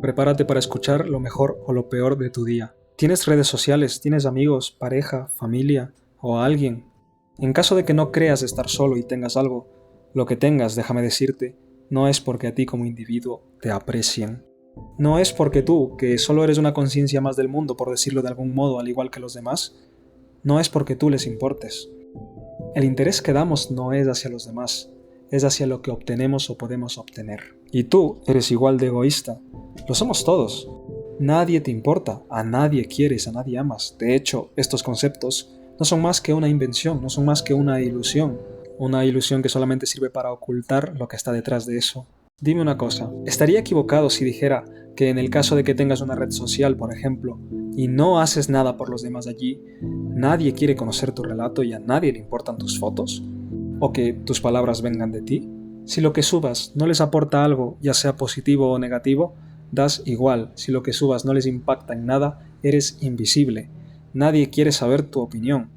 Prepárate para escuchar lo mejor o lo peor de tu día. ¿Tienes redes sociales? ¿Tienes amigos, pareja, familia o a alguien? En caso de que no creas estar solo y tengas algo, lo que tengas, déjame decirte, no es porque a ti como individuo te aprecien. No es porque tú, que solo eres una conciencia más del mundo, por decirlo de algún modo, al igual que los demás, no es porque tú les importes. El interés que damos no es hacia los demás, es hacia lo que obtenemos o podemos obtener. Y tú eres igual de egoísta. Lo somos todos. Nadie te importa, a nadie quieres, a nadie amas. De hecho, estos conceptos no son más que una invención, no son más que una ilusión que solamente sirve para ocultar lo que está detrás de eso. Dime una cosa, ¿estaría equivocado si dijera que en el caso de que tengas una red social, por ejemplo, y no haces nada por los demás allí, nadie quiere conocer tu relato y a nadie le importan tus fotos? ¿O que tus palabras vengan de ti? Si lo que subas no les aporta algo, ya sea positivo o negativo, das igual. Si lo que subas no les impacta en nada, eres invisible. Nadie quiere saber tu opinión.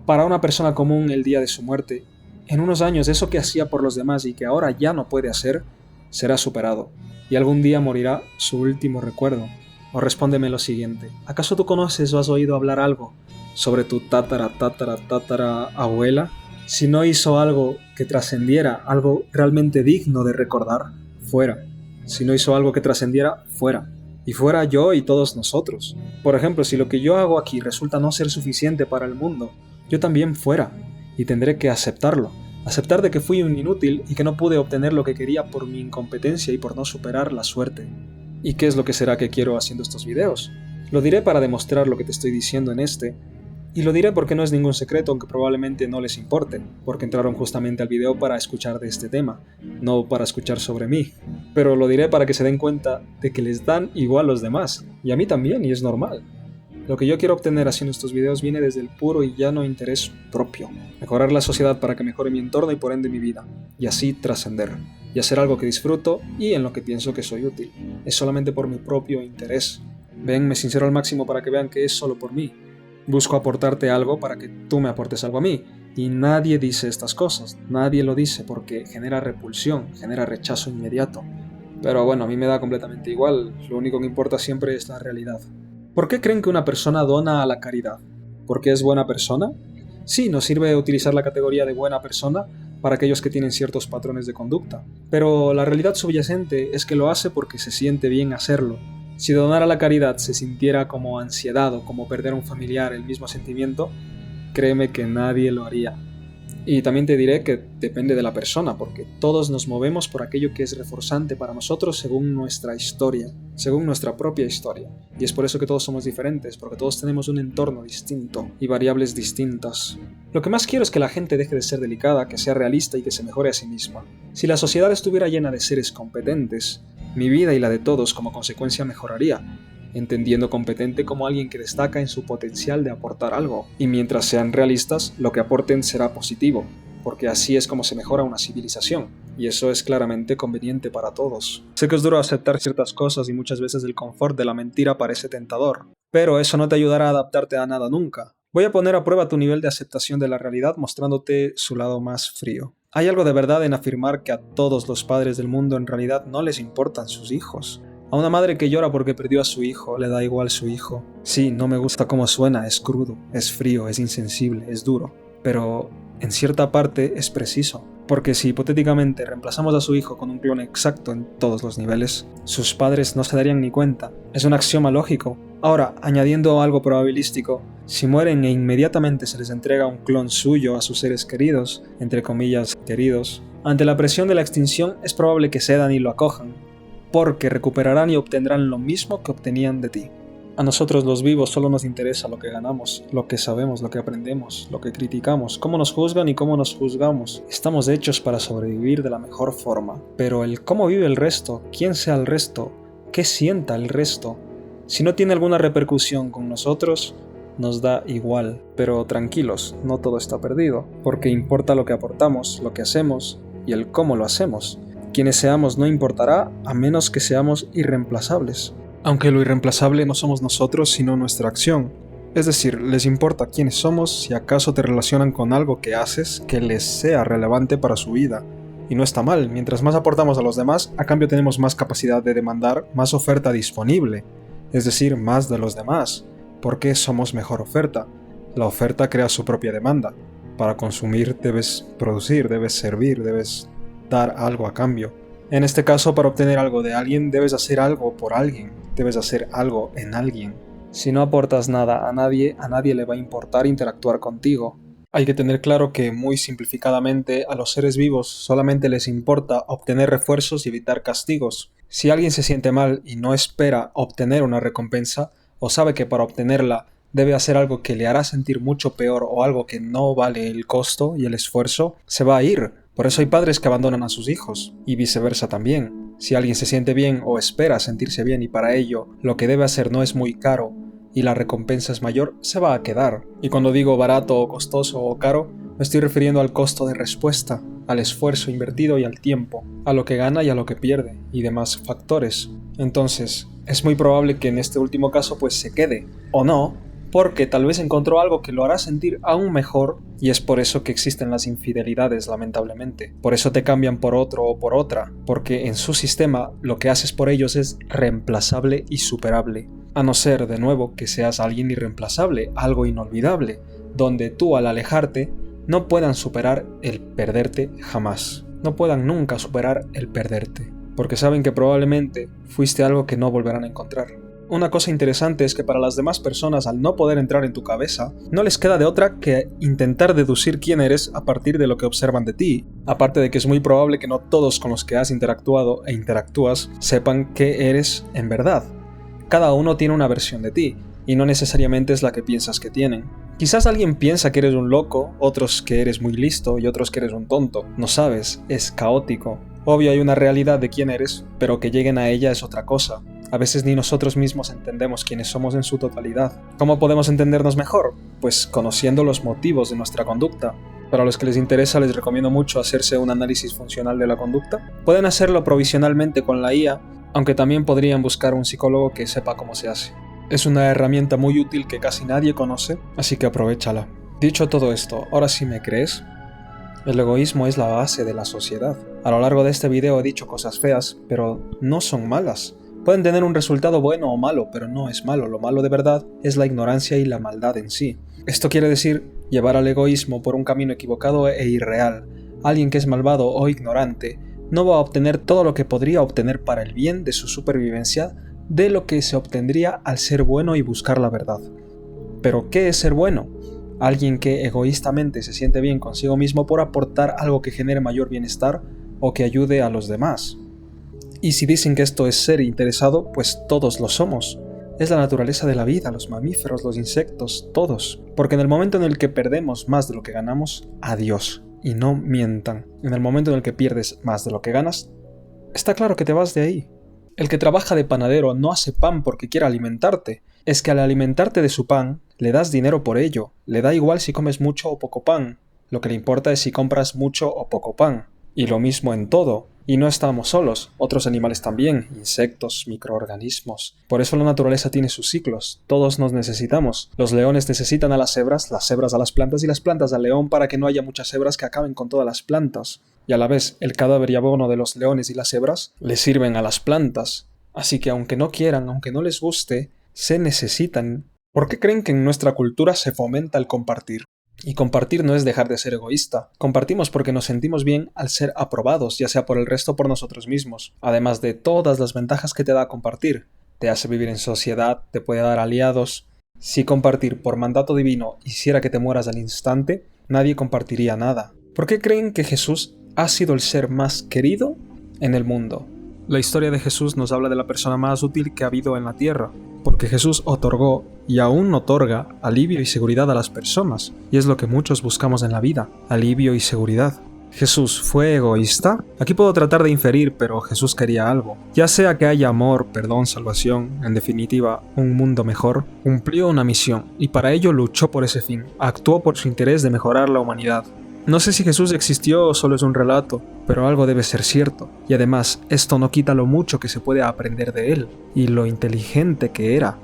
Para una persona común el día de su muerte, en unos años eso que hacía por los demás y que ahora ya no puede hacer, será superado. Y algún día morirá su último recuerdo. O respóndeme lo siguiente. ¿Acaso tú conoces o has oído hablar algo sobre tu tatara abuela? Si no hizo algo que trascendiera, algo realmente digno de recordar, fuera. Si no hizo algo que trascendiera, fuera. Y fuera yo y todos nosotros. Por ejemplo, si lo que yo hago aquí resulta no ser suficiente para el mundo, yo también fuera. Y tendré que aceptarlo. Aceptar de que fui un inútil y que no pude obtener lo que quería por mi incompetencia y por no superar la suerte. ¿Y qué es lo que será que quiero haciendo estos videos? Lo diré para demostrar lo que te estoy diciendo en este. Y lo diré porque no es ningún secreto, aunque probablemente no les importe, porque entraron justamente al video para escuchar de este tema, no para escuchar sobre mí. Pero lo diré para que se den cuenta de que les dan igual los demás, y a mí también, y es normal. Lo que yo quiero obtener haciendo estos videos viene desde el puro y llano interés propio. Mejorar la sociedad para que mejore mi entorno y por ende mi vida, y así trascender, y hacer algo que disfruto y en lo que pienso que soy útil. Es solamente por mi propio interés. Ven, me sincero al máximo para que vean que es solo por mí. Busco aportarte algo para que tú me aportes algo a mí. Y nadie dice estas cosas, nadie lo dice porque genera repulsión, genera rechazo inmediato. Pero bueno, a mí me da completamente igual, lo único que importa siempre es la realidad. ¿Por qué creen que una persona dona a la caridad? ¿Porque es buena persona? Sí, nos sirve utilizar la categoría de buena persona para aquellos que tienen ciertos patrones de conducta. Pero la realidad subyacente es que lo hace porque se siente bien hacerlo. Si donar a la caridad se sintiera como ansiedad o como perder a un familiar el mismo sentimiento, créeme que nadie lo haría. Y también te diré que depende de la persona, porque todos nos movemos por aquello que es reforzante para nosotros según nuestra historia, según nuestra propia historia. Y es por eso que todos somos diferentes, porque todos tenemos un entorno distinto y variables distintas. Lo que más quiero es que la gente deje de ser delicada, que sea realista y que se mejore a sí misma. Si la sociedad estuviera llena de seres competentes, mi vida y la de todos como consecuencia mejoraría, entendiendo competente como alguien que destaca en su potencial de aportar algo. Y mientras sean realistas, lo que aporten será positivo, porque así es como se mejora una civilización, y eso es claramente conveniente para todos. Sé que es duro aceptar ciertas cosas y muchas veces el confort de la mentira parece tentador, pero eso no te ayudará a adaptarte a nada nunca. Voy a poner a prueba tu nivel de aceptación de la realidad mostrándote su lado más frío. Hay algo de verdad en afirmar que a todos los padres del mundo en realidad no les importan sus hijos. A una madre que llora porque perdió a su hijo, le da igual su hijo. Sí, no me gusta cómo suena, es crudo, es frío, es insensible, es duro. Pero en cierta parte es preciso. Porque si hipotéticamente reemplazamos a su hijo con un clon exacto en todos los niveles, sus padres no se darían ni cuenta. Es un axioma lógico. Ahora, añadiendo algo probabilístico, si mueren e inmediatamente se les entrega un clon suyo a sus seres queridos, entre comillas queridos, ante la presión de la extinción es probable que cedan y lo acojan, porque recuperarán y obtendrán lo mismo que obtenían de ti. A nosotros los vivos solo nos interesa lo que ganamos, lo que sabemos, lo que aprendemos, lo que criticamos, cómo nos juzgan y cómo nos juzgamos. Estamos hechos para sobrevivir de la mejor forma. Pero el cómo vive el resto, quién sea el resto, qué sienta el resto, si no tiene alguna repercusión con nosotros, nos da igual. Pero tranquilos, no todo está perdido, porque importa lo que aportamos, lo que hacemos y el cómo lo hacemos. Quienes seamos no importará a menos que seamos irreemplazables. Aunque lo irreemplazable no somos nosotros sino nuestra acción. Es decir, les importa quiénes somos si acaso te relacionan con algo que haces que les sea relevante para su vida. Y no está mal, mientras más aportamos a los demás, a cambio tenemos más capacidad de demandar, más oferta disponible, es decir, más de los demás. ¿Por qué somos mejor oferta? La oferta crea su propia demanda. Para consumir debes producir, debes servir, debes dar algo a cambio. En este caso, para obtener algo de alguien, debes hacer algo por alguien, debes hacer algo en alguien. Si no aportas nada a nadie le va a importar interactuar contigo. Hay que tener claro que, muy simplificadamente, a los seres vivos solamente les importa obtener refuerzos y evitar castigos. Si alguien se siente mal y no espera obtener una recompensa, o sabe que para obtenerla debe hacer algo que le hará sentir mucho peor o algo que no vale el costo y el esfuerzo, se va a ir. Por eso hay padres que abandonan a sus hijos, y viceversa también. Si alguien se siente bien o espera sentirse bien y para ello lo que debe hacer no es muy caro y la recompensa es mayor, se va a quedar. Y cuando digo barato o costoso o caro, me estoy refiriendo al costo de respuesta, al esfuerzo invertido y al tiempo, a lo que gana y a lo que pierde, y demás factores. Entonces, es muy probable que en este último caso pues se quede, o no, porque tal vez encontró algo que lo hará sentir aún mejor, y es por eso que existen las infidelidades, lamentablemente. Por eso te cambian por otro o por otra, porque en su sistema lo que haces por ellos es reemplazable y superable. A no ser, de nuevo, que seas alguien irreemplazable, algo inolvidable, donde tú al alejarte no puedan superar el perderte jamás. No puedan nunca superar el perderte, porque saben que probablemente fuiste algo que no volverán a encontrar. Una cosa interesante es que para las demás personas, al no poder entrar en tu cabeza, no les queda de otra que intentar deducir quién eres a partir de lo que observan de ti. Aparte de que es muy probable que no todos con los que has interactuado e interactúas sepan qué eres en verdad. Cada uno tiene una versión de ti, y no necesariamente es la que piensas que tienen. Quizás alguien piensa que eres un loco, otros que eres muy listo y otros que eres un tonto. No sabes, es caótico. Obvio hay una realidad de quién eres, pero que lleguen a ella es otra cosa. A veces ni nosotros mismos entendemos quiénes somos en su totalidad. ¿Cómo podemos entendernos mejor? Pues conociendo los motivos de nuestra conducta. Para los que les interesa, les recomiendo mucho hacerse un análisis funcional de la conducta. Pueden hacerlo provisionalmente con la IA, aunque también podrían buscar un psicólogo que sepa cómo se hace. Es una herramienta muy útil que casi nadie conoce, así que aprovéchala. Dicho todo esto, ¿ahora sí me crees? El egoísmo es la base de la sociedad. A lo largo de este video he dicho cosas feas, pero no son malas. Pueden tener un resultado bueno o malo, pero no es malo. Lo malo de verdad es la ignorancia y la maldad en sí. Esto quiere decir llevar al egoísmo por un camino equivocado e irreal. Alguien que es malvado o ignorante no va a obtener todo lo que podría obtener para el bien de su supervivencia de lo que se obtendría al ser bueno y buscar la verdad. ¿Pero qué es ser bueno? Alguien que egoístamente se siente bien consigo mismo por aportar algo que genere mayor bienestar o que ayude a los demás. Y si dicen que esto es ser interesado, pues todos lo somos. Es la naturaleza de la vida, los mamíferos, los insectos, todos. Porque en el momento en el que perdemos más de lo que ganamos, adiós. Y no mientan. En el momento en el que pierdes más de lo que ganas, está claro que te vas de ahí. El que trabaja de panadero no hace pan porque quiera alimentarte. Es que al alimentarte de su pan, le das dinero por ello. Le da igual si comes mucho o poco pan. Lo que le importa es si compras mucho o poco pan. Y lo mismo en todo. Y no estamos solos, otros animales también, insectos, microorganismos. Por eso la naturaleza tiene sus ciclos, todos nos necesitamos. Los leones necesitan a las cebras a las plantas y las plantas al león para que no haya muchas cebras que acaben con todas las plantas. Y a la vez, el cadáver y abono de los leones y las cebras les sirven a las plantas. Así que aunque no quieran, aunque no les guste, se necesitan. ¿Por qué creen que en nuestra cultura se fomenta el compartir? Y compartir no es dejar de ser egoísta. Compartimos porque nos sentimos bien al ser aprobados, ya sea por el resto o por nosotros mismos. Además de todas las ventajas que te da compartir. Te hace vivir en sociedad, te puede dar aliados. Si compartir por mandato divino hiciera que te mueras al instante, nadie compartiría nada. ¿Por qué creen que Jesús ha sido el ser más querido en el mundo? La historia de Jesús nos habla de la persona más útil que ha habido en la tierra, porque Jesús otorgó y aún otorga alivio y seguridad a las personas, y es lo que muchos buscamos en la vida, alivio y seguridad. ¿Jesús fue egoísta? Aquí puedo tratar de inferir, pero Jesús quería algo. Ya sea que haya amor, perdón, salvación, en definitiva, un mundo mejor, cumplió una misión, y para ello luchó por ese fin, actuó por su interés de mejorar la humanidad. No sé si Jesús existió o solo es un relato, pero algo debe ser cierto, y además esto no quita lo mucho que se puede aprender de él, y lo inteligente que era.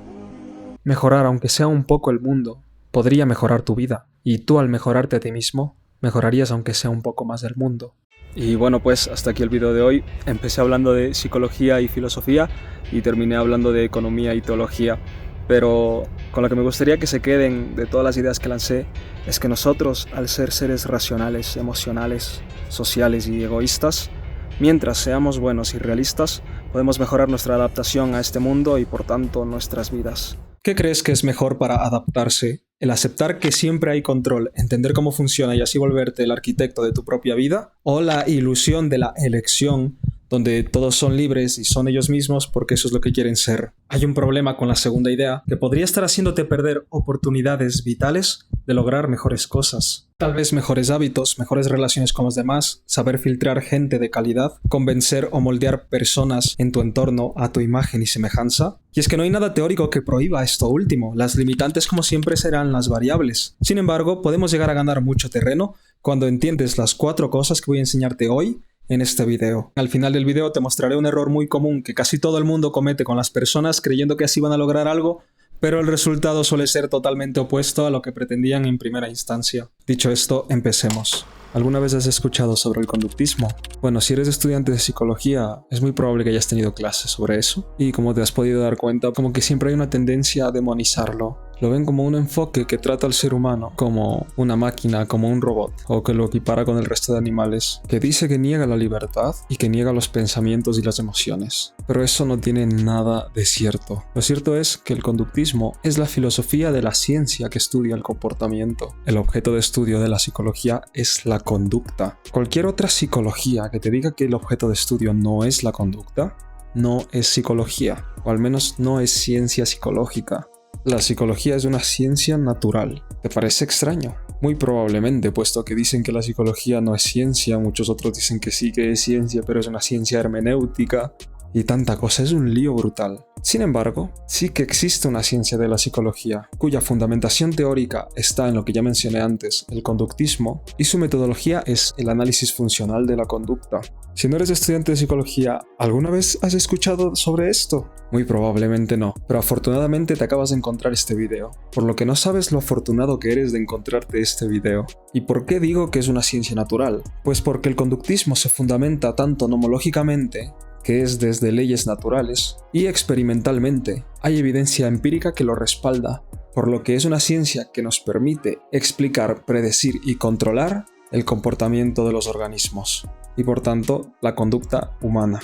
Mejorar aunque sea un poco el mundo, podría mejorar tu vida, y tú al mejorarte a ti mismo, mejorarías aunque sea un poco más del mundo. Y bueno, pues hasta aquí el vídeo de hoy. Empecé hablando de psicología y filosofía y terminé hablando de economía y teología. Pero con lo que me gustaría que se queden de todas las ideas que lancé es que nosotros, al ser seres racionales, emocionales, sociales y egoístas, mientras seamos buenos y realistas, podemos mejorar nuestra adaptación a este mundo y por tanto nuestras vidas. ¿Qué crees que es mejor para adaptarse? ¿El aceptar que siempre hay control, entender cómo funciona y así volverte el arquitecto de tu propia vida? ¿O la ilusión de la elección, donde todos son libres y son ellos mismos porque eso es lo que quieren ser? Hay un problema con la segunda idea, que podría estar haciéndote perder oportunidades vitales de lograr mejores cosas. Tal vez mejores hábitos, mejores relaciones con los demás, saber filtrar gente de calidad, convencer o moldear personas en tu entorno a tu imagen y semejanza. Y es que no hay nada teórico que prohíba esto último, las limitantes como siempre serán las variables. Sin embargo, podemos llegar a ganar mucho terreno cuando entiendes las 4 cosas que voy a enseñarte hoy en este video. Al final del video te mostraré un error muy común que casi todo el mundo comete con las personas creyendo que así van a lograr algo, pero el resultado suele ser totalmente opuesto a lo que pretendían en primera instancia. Dicho esto, empecemos. ¿Alguna vez has escuchado sobre el conductismo? Bueno, si eres estudiante de psicología, es muy probable que hayas tenido clases sobre eso. Y como te has podido dar cuenta, como que siempre hay una tendencia a demonizarlo. Lo ven como un enfoque que trata al ser humano como una máquina, como un robot, o que lo equipara con el resto de animales, que dice que niega la libertad y que niega los pensamientos y las emociones. Pero eso no tiene nada de cierto. Lo cierto es que el conductismo es la filosofía de la ciencia que estudia el comportamiento. El objeto de estudio de la psicología es la conducta. Cualquier otra psicología que te diga que el objeto de estudio no es la conducta, no es psicología, o al menos no es ciencia psicológica. La psicología es una ciencia natural. ¿Te parece extraño? Muy probablemente, puesto que dicen que la psicología no es ciencia, muchos otros dicen que sí que es ciencia, pero es una ciencia hermenéutica y tanta cosa, es un lío brutal. Sin embargo, sí que existe una ciencia de la psicología, cuya fundamentación teórica está en lo que ya mencioné antes, el conductismo, y su metodología es el análisis funcional de la conducta. Si no eres estudiante de psicología, ¿alguna vez has escuchado sobre esto? Muy probablemente no, pero afortunadamente te acabas de encontrar este video, por lo que no sabes lo afortunado que eres de encontrarte este video. ¿Y por qué digo que es una ciencia natural? Pues porque el conductismo se fundamenta tanto nomológicamente, que es desde leyes naturales, y experimentalmente. Hay evidencia empírica que lo respalda, por lo que es una ciencia que nos permite explicar, predecir y controlar el comportamiento de los organismos, y por tanto, la conducta humana.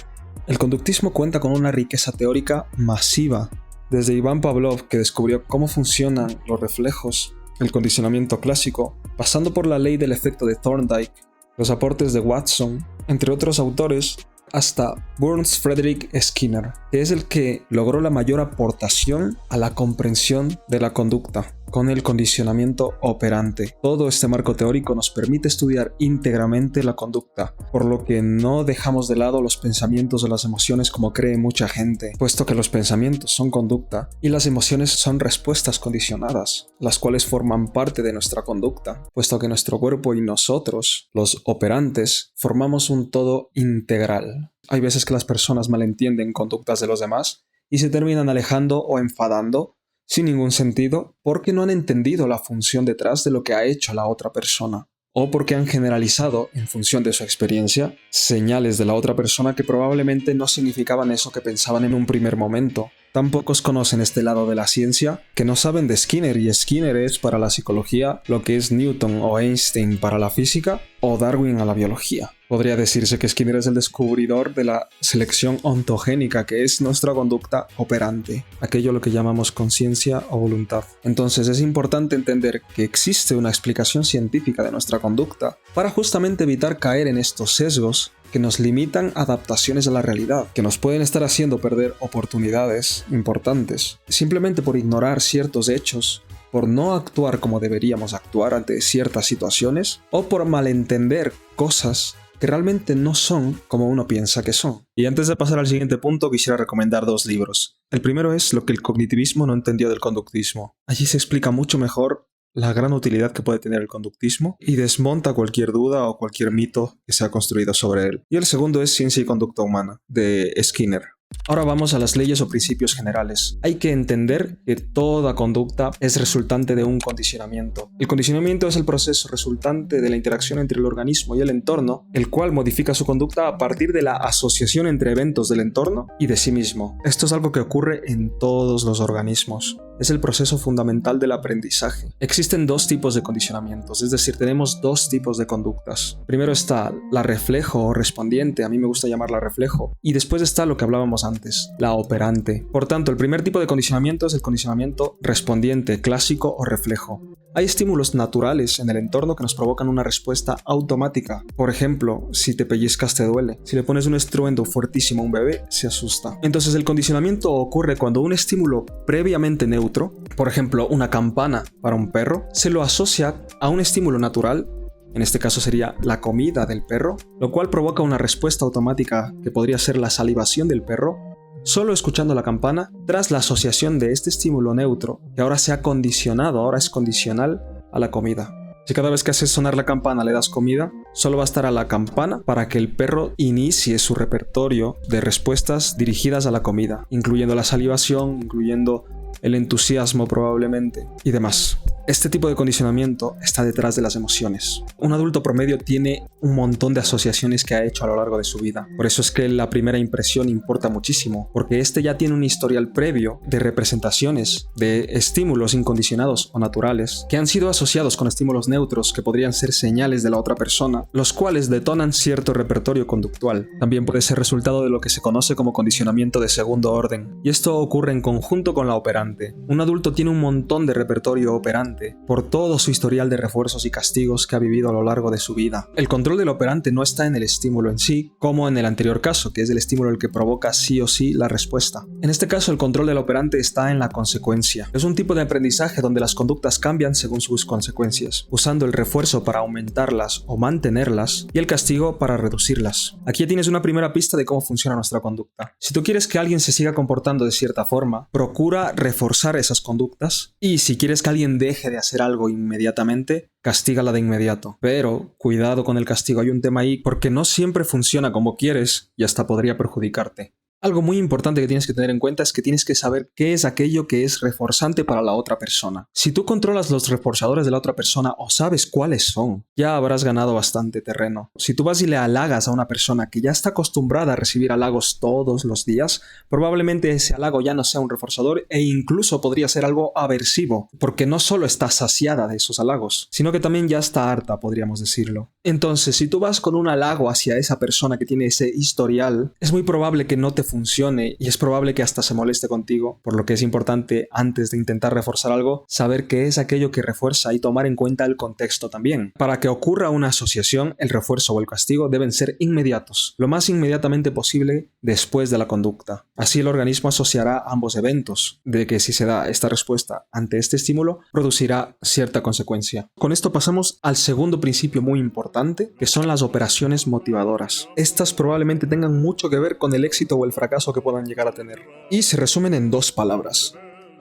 El conductismo cuenta con una riqueza teórica masiva, desde Ivan Pavlov, que descubrió cómo funcionan los reflejos, el condicionamiento clásico, pasando por la ley del efecto de Thorndike, los aportes de Watson, entre otros autores, hasta Burns Frederick Skinner, que es el que logró la mayor aportación a la comprensión de la conducta con el condicionamiento operante. Todo este marco teórico nos permite estudiar íntegramente la conducta, por lo que no dejamos de lado los pensamientos o las emociones como cree mucha gente, puesto que los pensamientos son conducta y las emociones son respuestas condicionadas, las cuales forman parte de nuestra conducta, puesto que nuestro cuerpo y nosotros, los operantes, formamos un todo integral. Hay veces que las personas malentienden conductas de los demás y se terminan alejando o enfadando sin ningún sentido porque no han entendido la función detrás de lo que ha hecho la otra persona, o porque han generalizado, en función de su experiencia, señales de la otra persona que probablemente no significaban eso que pensaban en un primer momento. Tan pocos conocen este lado de la ciencia que no saben de Skinner, y Skinner es para la psicología lo que es Newton o Einstein para la física o Darwin a la biología. Podría decirse que Skinner es el descubridor de la selección ontogénica, que es nuestra conducta operante, aquello a lo que llamamos conciencia o voluntad. Entonces es importante entender que existe una explicación científica de nuestra conducta para justamente evitar caer en estos sesgos que nos limitan adaptaciones a la realidad, que nos pueden estar haciendo perder oportunidades importantes, simplemente por ignorar ciertos hechos, por no actuar como deberíamos actuar ante ciertas situaciones, o por malentender cosas que realmente no son como uno piensa que son. Y antes de pasar al siguiente punto, quisiera recomendar 2 libros. El primero es Lo que el cognitivismo no entendió del conductismo. Allí se explica mucho mejor la gran utilidad que puede tener el conductismo y desmonta cualquier duda o cualquier mito que se ha construido sobre él. Y el segundo es Ciencia y conducta humana, de Skinner. Ahora vamos a las leyes o principios generales. Hay que entender que toda conducta es resultante de un condicionamiento. El condicionamiento es el proceso resultante de la interacción entre el organismo y el entorno, el cual modifica su conducta a partir de la asociación entre eventos del entorno y de sí mismo. Esto es algo que ocurre en todos los organismos. Es el proceso fundamental del aprendizaje. Existen dos tipos de condicionamientos, es decir, tenemos dos tipos de conductas. Primero está la reflejo o respondiente, a mí me gusta llamarla reflejo, y después está lo que hablábamos antes, la operante. Por tanto, el primer tipo de condicionamiento es el condicionamiento respondiente, clásico o reflejo. Hay estímulos naturales en el entorno que nos provocan una respuesta automática. Por ejemplo, si te pellizcas te duele. Si le pones un estruendo fuertísimo a un bebé, se asusta. Entonces el condicionamiento ocurre cuando un estímulo previamente neutro, por ejemplo una campana para un perro, se lo asocia a un estímulo natural, en este caso sería la comida del perro, lo cual provoca una respuesta automática que podría ser la salivación del perro, solo escuchando la campana, tras la asociación de este estímulo neutro, que ahora se ha condicionado, ahora es condicional a la comida. Si cada vez que haces sonar la campana le das comida, solo bastará la campana para que el perro inicie su repertorio de respuestas dirigidas a la comida, incluyendo la salivación, incluyendo el entusiasmo probablemente y demás. Este tipo de condicionamiento está detrás de las emociones. Un adulto promedio tiene un montón de asociaciones que ha hecho a lo largo de su vida. Por eso es que la primera impresión importa muchísimo, porque este ya tiene un historial previo de representaciones, de estímulos incondicionados o naturales, que han sido asociados con estímulos neutros que podrían ser señales de la otra persona, los cuales detonan cierto repertorio conductual. También puede ser resultado de lo que se conoce como condicionamiento de segundo orden, y esto ocurre en conjunto con la operante. Un adulto tiene un montón de repertorio operante por todo su historial de refuerzos y castigos que ha vivido a lo largo de su vida. El control del operante no está en el estímulo en sí, como en el anterior caso, que es el estímulo el que provoca sí o sí la respuesta. En este caso, el control del operante está en la consecuencia. Es un tipo de aprendizaje donde las conductas cambian según sus consecuencias, usando el refuerzo para aumentarlas o mantenerlas y el castigo para reducirlas. Aquí ya tienes una primera pista de cómo funciona nuestra conducta. Si tú quieres que alguien se siga comportando de cierta forma, procura reforzar esas conductas, y si quieres que alguien deje de hacer algo inmediatamente, castígala de inmediato. Pero cuidado con el castigo, hay un tema ahí porque no siempre funciona como quieres y hasta podría perjudicarte. Algo muy importante que tienes que tener en cuenta es que tienes que saber qué es aquello que es reforzante para la otra persona. Si tú controlas los reforzadores de la otra persona o sabes cuáles son, ya habrás ganado bastante terreno. Si tú vas y le halagas a una persona que ya está acostumbrada a recibir halagos todos los días, probablemente ese halago ya no sea un reforzador e incluso podría ser algo aversivo, porque no solo está saciada de esos halagos, sino que también ya está harta, podríamos decirlo. Entonces, si tú vas con un halago hacia esa persona que tiene ese historial, es muy probable que no te funcione y es probable que hasta se moleste contigo, por lo que es importante, antes de intentar reforzar algo, saber qué es aquello que refuerza y tomar en cuenta el contexto también. Para que ocurra una asociación, el refuerzo o el castigo deben ser inmediatos, lo más inmediatamente posible después de la conducta. Así el organismo asociará ambos eventos, de que si se da esta respuesta ante este estímulo, producirá cierta consecuencia. Con esto pasamos al segundo principio muy importante, que son las operaciones motivadoras. Estas probablemente tengan mucho que ver con el éxito o el fracaso que puedan llegar a tener. Y se resumen en dos palabras: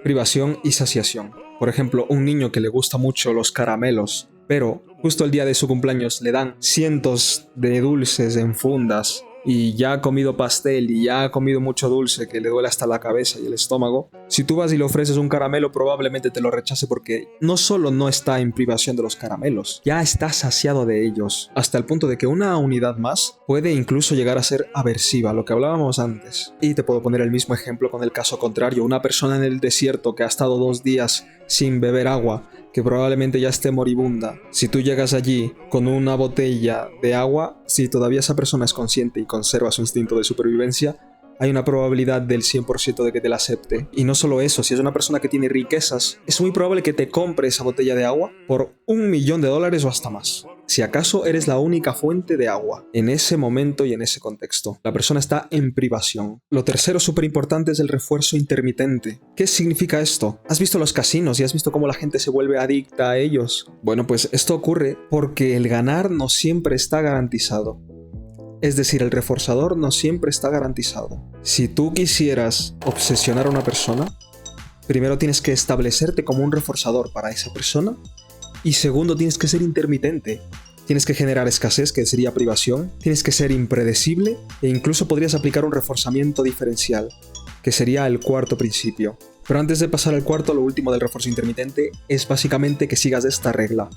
privación y saciación. Por ejemplo, un niño que le gusta mucho los caramelos, pero justo el día de su cumpleaños le dan cientos de dulces en fundas y ya ha comido pastel y ya ha comido mucho dulce que le duele hasta la cabeza y el estómago. Si tú vas y le ofreces un caramelo, probablemente te lo rechace porque no solo no está en privación de los caramelos, ya está saciado de ellos, hasta el punto de que una unidad más puede incluso llegar a ser aversiva, lo que hablábamos antes. Y te puedo poner el mismo ejemplo con el caso contrario: una persona en el desierto que ha estado 2 días sin beber agua, que probablemente ya esté moribunda. Si tú llegas allí con una botella de agua, si todavía esa persona es consciente y conserva su instinto de supervivencia, hay una probabilidad del 100% de que te la acepte. Y no solo eso, si es una persona que tiene riquezas, es muy probable que te compre esa botella de agua por $1.000.000 o hasta más. Si acaso eres la única fuente de agua en ese momento y en ese contexto. La persona está en privación. Lo tercero súper importante es el refuerzo intermitente. ¿Qué significa esto? ¿Has visto los casinos y has visto cómo la gente se vuelve adicta a ellos? Bueno, pues esto ocurre porque el ganar no siempre está garantizado. Es decir, el reforzador no siempre está garantizado. Si tú quisieras obsesionar a una persona, primero tienes que establecerte como un reforzador para esa persona y segundo tienes que ser intermitente. tienes que generar escasez, que sería privación, tienes que ser impredecible e incluso podrías aplicar un reforzamiento diferencial, que sería el cuarto principio. Pero antes de pasar al cuarto, lo último del refuerzo intermitente es básicamente que sigas esta regla.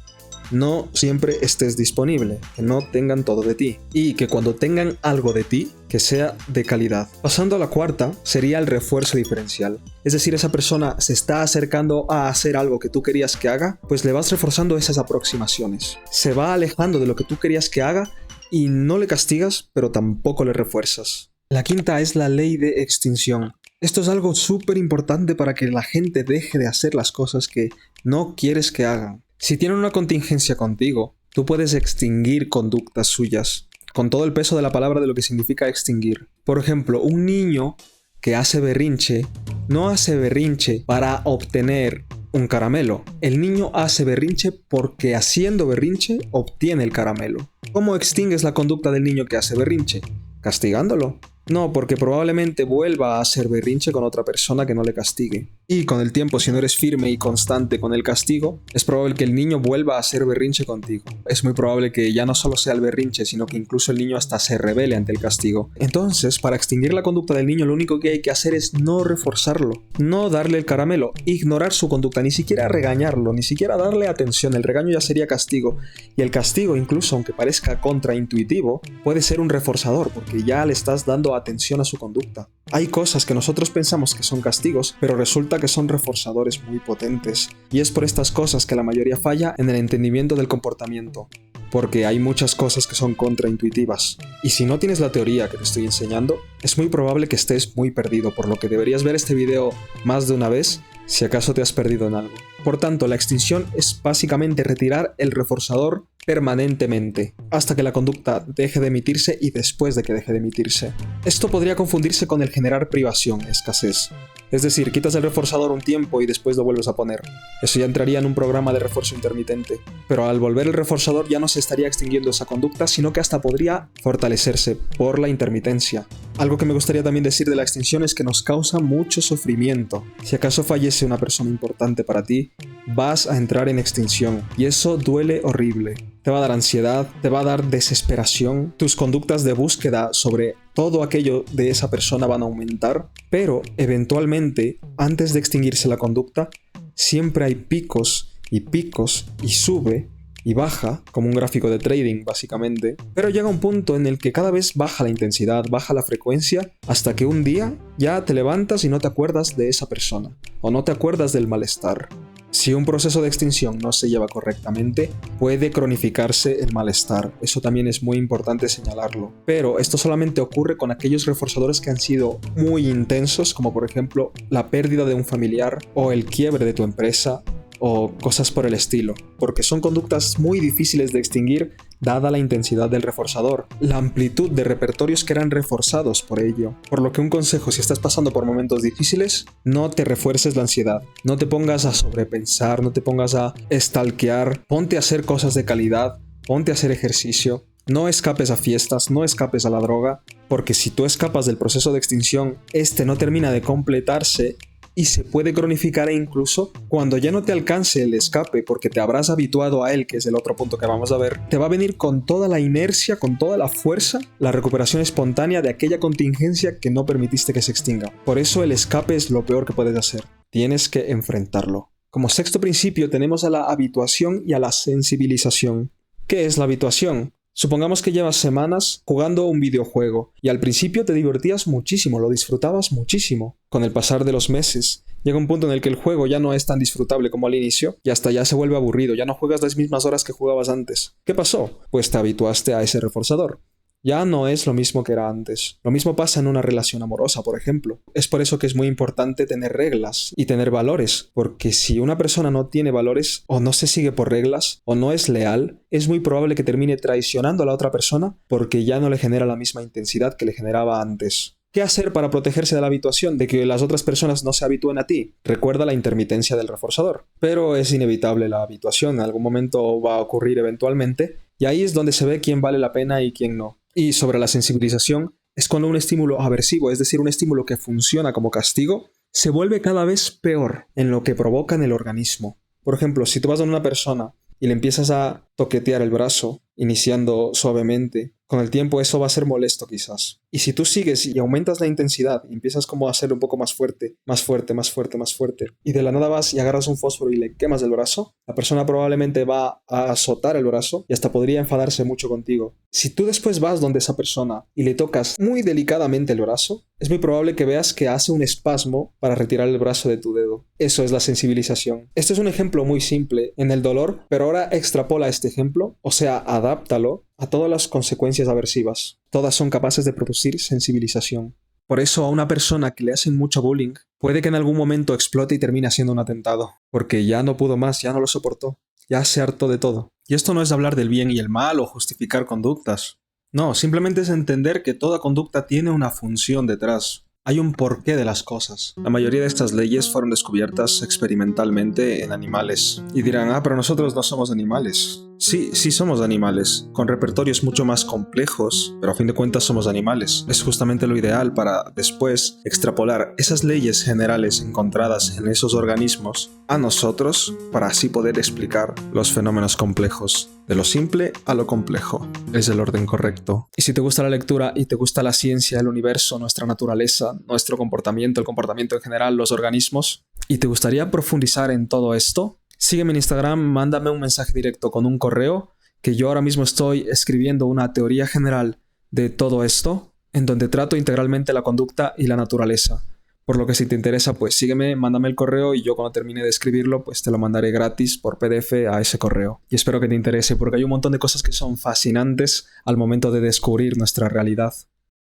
No siempre estés disponible, que no tengan todo de ti y que cuando tengan algo de ti, que sea de calidad. Pasando a la cuarta, sería el refuerzo diferencial. Es decir, esa persona se está acercando a hacer algo que tú querías que haga, pues le vas reforzando esas aproximaciones. Se va alejando de lo que tú querías que haga y no le castigas, pero tampoco le refuerzas. La quinta es la ley de extinción. Esto es algo súper importante para que la gente deje de hacer las cosas que no quieres que hagan. Si tienen una contingencia contigo, tú puedes extinguir conductas suyas, con todo el peso de la palabra de lo que significa extinguir. Por ejemplo, un niño que hace berrinche, no hace berrinche para obtener un caramelo. El niño hace berrinche porque haciendo berrinche obtiene el caramelo. ¿Cómo extingues la conducta del niño que hace berrinche? ¿Castigándolo? No, porque probablemente vuelva a hacer berrinche con otra persona que no le castigue. Y con el tiempo, si no eres firme y constante con el castigo, es probable que el niño vuelva a hacer berrinche contigo. Es muy probable que ya no solo sea el berrinche, sino que incluso el niño hasta se rebele ante el castigo. Entonces, para extinguir la conducta del niño, lo único que hay que hacer es no reforzarlo, no darle el caramelo, ignorar su conducta, ni siquiera regañarlo, ni siquiera darle atención. El regaño ya sería castigo. Y el castigo, incluso aunque parezca contraintuitivo, puede ser un reforzador, porque ya le estás dando atención a su conducta. Hay cosas que nosotros pensamos que son castigos, pero resulta que son reforzadores muy potentes. Y es por estas cosas que la mayoría falla en el entendimiento del comportamiento, porque hay muchas cosas que son contraintuitivas. Y si no tienes la teoría que te estoy enseñando, es muy probable que estés muy perdido, por lo que deberías ver este video más de una vez si acaso te has perdido en algo. Por tanto, la extinción es básicamente retirar el reforzador permanentemente, hasta que la conducta deje de emitirse y después de que deje de emitirse. Esto podría confundirse con el generar privación, escasez. Es decir, quitas el reforzador un tiempo y después lo vuelves a poner. Eso ya entraría en un programa de refuerzo intermitente. Pero al volver el reforzador ya no se estaría extinguiendo esa conducta, sino que hasta podría fortalecerse por la intermitencia. Algo que me gustaría también decir de la extinción es que nos causa mucho sufrimiento. Si acaso fallece una persona importante para ti, vas a entrar en extinción y eso duele horrible. Te va a dar ansiedad, te va a dar desesperación, tus conductas de búsqueda sobre todo aquello de esa persona van a aumentar, pero eventualmente, antes de extinguirse la conducta, siempre hay picos y sube y baja, como un gráfico de trading básicamente, pero llega un punto en el que cada vez baja la intensidad, baja la frecuencia, hasta que un día ya te levantas y no te acuerdas de esa persona, o no te acuerdas del malestar. Si un proceso de extinción no se lleva correctamente, puede cronificarse el malestar. Eso también es muy importante señalarlo. Pero esto solamente ocurre con aquellos reforzadores que han sido muy intensos, como por ejemplo la pérdida de un familiar o el quiebre de tu empresa o cosas por el estilo, porque son conductas muy difíciles de extinguir dada la intensidad del reforzador, la amplitud de repertorios que eran reforzados por ello. Por lo que un consejo, si estás pasando por momentos difíciles, no te refuerces la ansiedad, no te pongas a sobrepensar, no te pongas a stalkear, ponte a hacer cosas de calidad, ponte a hacer ejercicio, no escapes a fiestas, no escapes a la droga, porque si tú escapas del proceso de extinción, este no termina de completarse y se puede cronificar, e incluso cuando ya no te alcance el escape porque te habrás habituado a él, que es el otro punto que vamos a ver, te va a venir con toda la inercia, con toda la fuerza, la recuperación espontánea de aquella contingencia que no permitiste que se extinga. Por eso el escape es lo peor que puedes hacer. Tienes que enfrentarlo. Como sexto principio tenemos a la habituación y a la sensibilización. ¿Qué es la habituación? Supongamos que llevas semanas jugando un videojuego y al principio te divertías muchísimo, lo disfrutabas muchísimo. Con el pasar de los meses, llega un punto en el que el juego ya no es tan disfrutable como al inicio y hasta ya se vuelve aburrido, ya no juegas las mismas horas que jugabas antes. ¿Qué pasó? Pues te habituaste a ese reforzador. Ya no es lo mismo que era antes. Lo mismo pasa en una relación amorosa, por ejemplo. Es por eso que es muy importante tener reglas y tener valores, porque si una persona no tiene valores, o no se sigue por reglas, o no es leal, es muy probable que termine traicionando a la otra persona porque ya no le genera la misma intensidad que le generaba antes. ¿Qué hacer para protegerse de la habituación, de que las otras personas no se habitúen a ti? Recuerda la intermitencia del reforzador. Pero es inevitable la habituación, en algún momento va a ocurrir eventualmente, y ahí es donde se ve quién vale la pena y quién no. Y sobre la sensibilización, es cuando un estímulo aversivo, es decir, un estímulo que funciona como castigo, se vuelve cada vez peor en lo que provoca en el organismo. Por ejemplo, si tú vas a una persona y le empiezas a toquetear el brazo, iniciando suavemente. Con el tiempo eso va a ser molesto quizás. Y si tú sigues y aumentas la intensidad y empiezas como a hacerlo un poco más fuerte, más fuerte, más fuerte, más fuerte, y de la nada vas y agarras un fósforo y le quemas el brazo, la persona probablemente va a azotar el brazo y hasta podría enfadarse mucho contigo. Si tú después vas donde esa persona y le tocas muy delicadamente el brazo, es muy probable que veas que hace un espasmo para retirar el brazo de tu dedo. Eso es la sensibilización. Este es un ejemplo muy simple en el dolor, pero ahora extrapola este ejemplo, o sea, adáptalo a todas las consecuencias aversivas. Todas son capaces de producir sensibilización. Por eso a una persona que le hacen mucho bullying, puede que en algún momento explote y termine haciendo un atentado, porque ya no pudo más, ya no lo soportó, ya se hartó de todo. Y esto no es hablar del bien y el mal o justificar conductas. No, simplemente es entender que toda conducta tiene una función detrás. Hay un porqué de las cosas. La mayoría de estas leyes fueron descubiertas experimentalmente en animales. Y dirán, pero nosotros no somos animales. Sí, sí somos animales, con repertorios mucho más complejos, pero a fin de cuentas somos animales. Es justamente lo ideal para después extrapolar esas leyes generales encontradas en esos organismos a nosotros para así poder explicar los fenómenos complejos. De lo simple a lo complejo. Es el orden correcto. Y si te gusta la lectura y te gusta la ciencia, el universo, nuestra naturaleza, nuestro comportamiento, el comportamiento en general, los organismos, y te gustaría profundizar en todo esto, sígueme en Instagram, mándame un mensaje directo con un correo, que yo ahora mismo estoy escribiendo una teoría general de todo esto, en donde trato integralmente la conducta y la naturaleza. Por lo que si te interesa, pues sígueme, mándame el correo y yo cuando termine de escribirlo, pues te lo mandaré gratis por PDF a ese correo. Y espero que te interese porque hay un montón de cosas que son fascinantes al momento de descubrir nuestra realidad.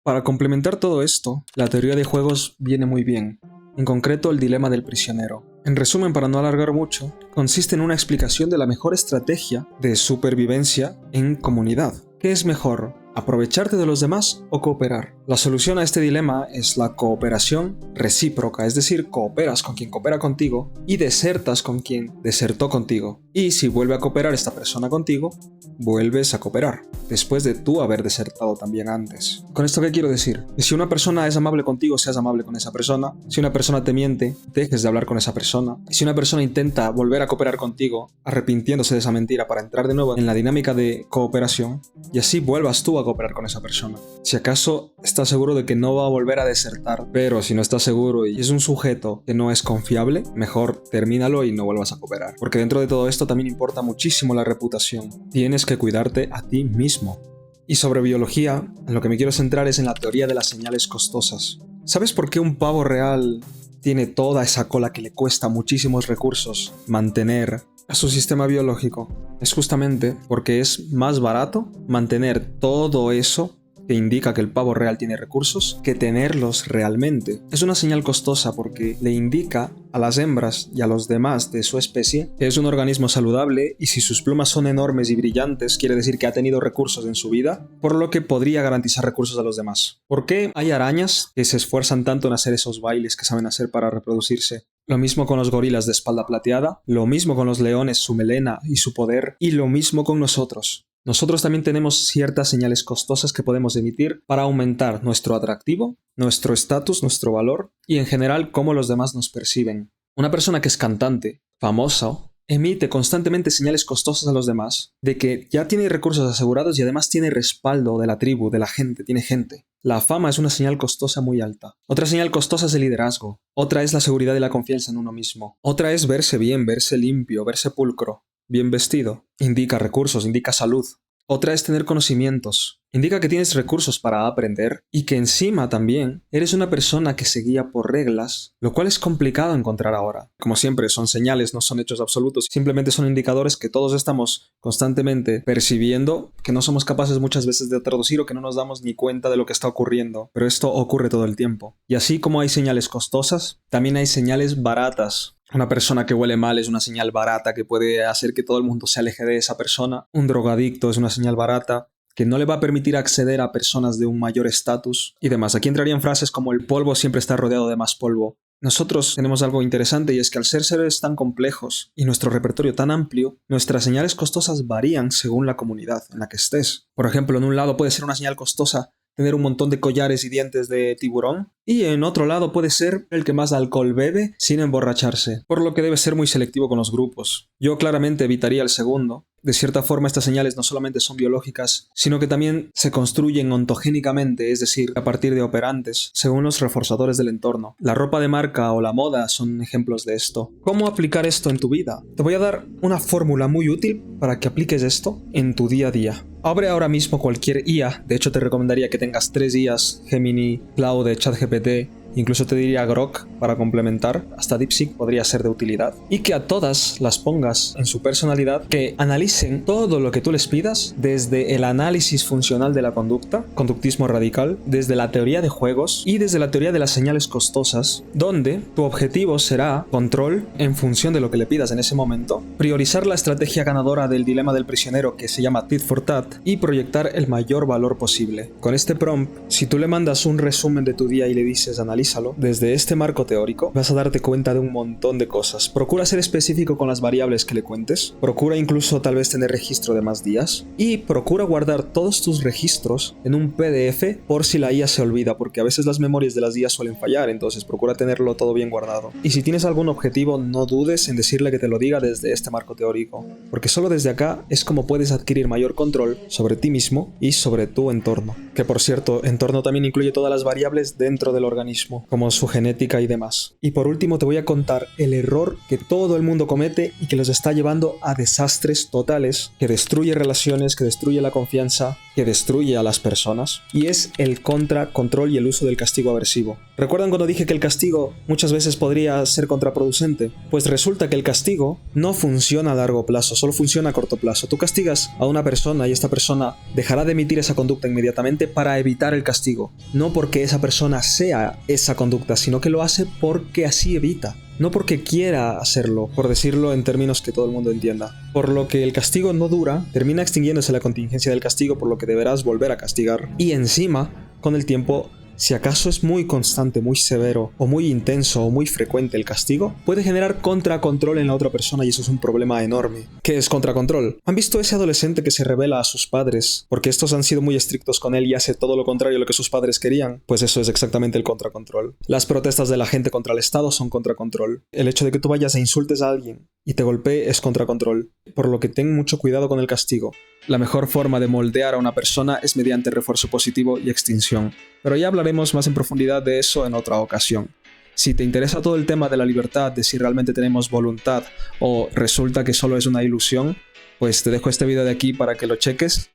Para complementar todo esto, la teoría de juegos viene muy bien. En concreto, el dilema del prisionero. En resumen, para no alargar mucho, consiste en una explicación de la mejor estrategia de supervivencia en comunidad. ¿Qué es mejor? ¿Aprovecharte de los demás o cooperar? La solución a este dilema es la cooperación recíproca, es decir, cooperas con quien coopera contigo y desertas con quien desertó contigo. Y si vuelve a cooperar esta persona contigo, vuelves a cooperar, después de tú haber desertado también antes. ¿Con esto qué quiero decir? Que si una persona es amable contigo, seas amable con esa persona. Si una persona te miente, dejes de hablar con esa persona. Y si una persona intenta volver a cooperar contigo, arrepintiéndose de esa mentira para entrar de nuevo en la dinámica de cooperación, y así vuelvas tú a cooperar con esa persona. Si acaso estás seguro de que no va a volver a desertar, pero si no estás seguro y es un sujeto que no es confiable, mejor termínalo y no vuelvas a cooperar. Porque dentro de todo esto también importa muchísimo la reputación. Tienes que cuidarte a ti mismo. Y sobre biología, en lo que me quiero centrar es en la teoría de las señales costosas. ¿Sabes por qué un pavo real tiene toda esa cola que le cuesta muchísimos recursos mantener a su sistema biológico? Es justamente porque es más barato mantener todo eso que indica que el pavo real tiene recursos que tenerlos realmente. Es una señal costosa porque le indica a las hembras y a los demás de su especie que es un organismo saludable y si sus plumas son enormes y brillantes quiere decir que ha tenido recursos en su vida, por lo que podría garantizar recursos a los demás. ¿Por qué hay arañas que se esfuerzan tanto en hacer esos bailes que saben hacer para reproducirse? Lo mismo con los gorilas de espalda plateada, lo mismo con los leones, su melena y su poder, y lo mismo con nosotros. Nosotros también tenemos ciertas señales costosas que podemos emitir para aumentar nuestro atractivo, nuestro estatus, nuestro valor y en general cómo los demás nos perciben. Una persona que es cantante, famosa, emite constantemente señales costosas a los demás de que ya tiene recursos asegurados y además tiene respaldo de la tribu, de la gente, tiene gente. La fama es una señal costosa muy alta. Otra señal costosa es el liderazgo. Otra es la seguridad y la confianza en uno mismo. Otra es verse bien, verse limpio, verse pulcro. Bien vestido. Indica recursos, indica salud. Otra es tener conocimientos. Indica que tienes recursos para aprender y que encima también eres una persona que se guía por reglas, lo cual es complicado encontrar ahora. Como siempre, son señales, no son hechos absolutos, simplemente son indicadores que todos estamos constantemente percibiendo, que no somos capaces muchas veces de traducir o que no nos damos ni cuenta de lo que está ocurriendo, pero esto ocurre todo el tiempo. Y así como hay señales costosas, también hay señales baratas. Una persona que huele mal es una señal barata que puede hacer que todo el mundo se aleje de esa persona. Un drogadicto es una señal barata que no le va a permitir acceder a personas de un mayor estatus y demás. Aquí entrarían frases como el polvo siempre está rodeado de más polvo. Nosotros tenemos algo interesante y es que al ser seres tan complejos y nuestro repertorio tan amplio, nuestras señales costosas varían según la comunidad en la que estés. Por ejemplo, en un lado puede ser una señal costosa tener un montón de collares y dientes de tiburón. Y en otro lado puede ser el que más alcohol bebe sin emborracharse, por lo que debe ser muy selectivo con los grupos. Yo claramente evitaría el segundo. De cierta forma, estas señales no solamente son biológicas, sino que también se construyen ontogénicamente, es decir, a partir de operantes, según los reforzadores del entorno. La ropa de marca o la moda son ejemplos de esto. ¿Cómo aplicar esto en tu vida? Te voy a dar una fórmula muy útil para que apliques esto en tu día a día. Abre ahora mismo cualquier IA, de hecho te recomendaría que tengas 3 IAs, Gemini, Cloud, ChatGPT, incluso te diría Grok para complementar, hasta DeepSeek podría ser de utilidad, y que a todas las pongas en su personalidad, que analicen todo lo que tú les pidas, desde el análisis funcional de la conducta, conductismo radical, desde la teoría de juegos y desde la teoría de las señales costosas, donde tu objetivo será control en función de lo que le pidas en ese momento, priorizar la estrategia ganadora del dilema del prisionero que se llama tit for tat y proyectar el mayor valor posible. Con este prompt, si tú le mandas un resumen de tu día y le dices analízalo, desde este marco teórico vas a darte cuenta de un montón de cosas. Procura ser específico con las variables que le cuentes, procura incluso tal vez tener registro de más días y procura guardar todos tus registros en un PDF por si la IA se olvida, porque a veces las memorias de las días suelen fallar, entonces procura tenerlo todo bien guardado. Y si tienes algún objetivo, no dudes en decirle que te lo diga desde este marco teórico, porque solo desde acá es como puedes adquirir mayor control sobre ti mismo y sobre tu entorno. Que por cierto, entorno también incluye todas las variables dentro del organismo, como su genética y demás. Y por último te voy a contar el error que todo el mundo comete y que los está llevando a desastres totales, que destruye relaciones, que destruye la confianza, que destruye a las personas, y es el control y el uso del castigo aversivo. ¿Recuerdan cuando dije que el castigo muchas veces podría ser contraproducente? Pues resulta que el castigo no funciona a largo plazo, solo funciona a corto plazo. Tú castigas a una persona y esta persona dejará de emitir esa conducta inmediatamente para evitar el castigo, no porque esa persona sea esa conducta, sino que lo hace porque así evita, no porque quiera hacerlo, por decirlo en términos que todo el mundo entienda. Por lo que el castigo no dura, termina extinguiéndose la contingencia del castigo, por lo que deberás volver a castigar. Y encima, con el tiempo, si acaso es muy constante, muy severo, o muy intenso, o muy frecuente el castigo, puede generar contracontrol en la otra persona y eso es un problema enorme. ¿Qué es contracontrol? ¿Han visto ese adolescente que se revela a sus padres porque estos han sido muy estrictos con él y hace todo lo contrario a lo que sus padres querían? Pues eso es exactamente el contracontrol. Las protestas de la gente contra el Estado son contracontrol. El hecho de que tú vayas e insultes a alguien y te golpee es contracontrol. Por lo que ten mucho cuidado con el castigo. La mejor forma de moldear a una persona es mediante refuerzo positivo y extinción. Pero ya hablaremos más en profundidad de eso en otra ocasión. Si te interesa todo el tema de la libertad, de si realmente tenemos voluntad o resulta que solo es una ilusión, pues te dejo este video de aquí para que lo cheques.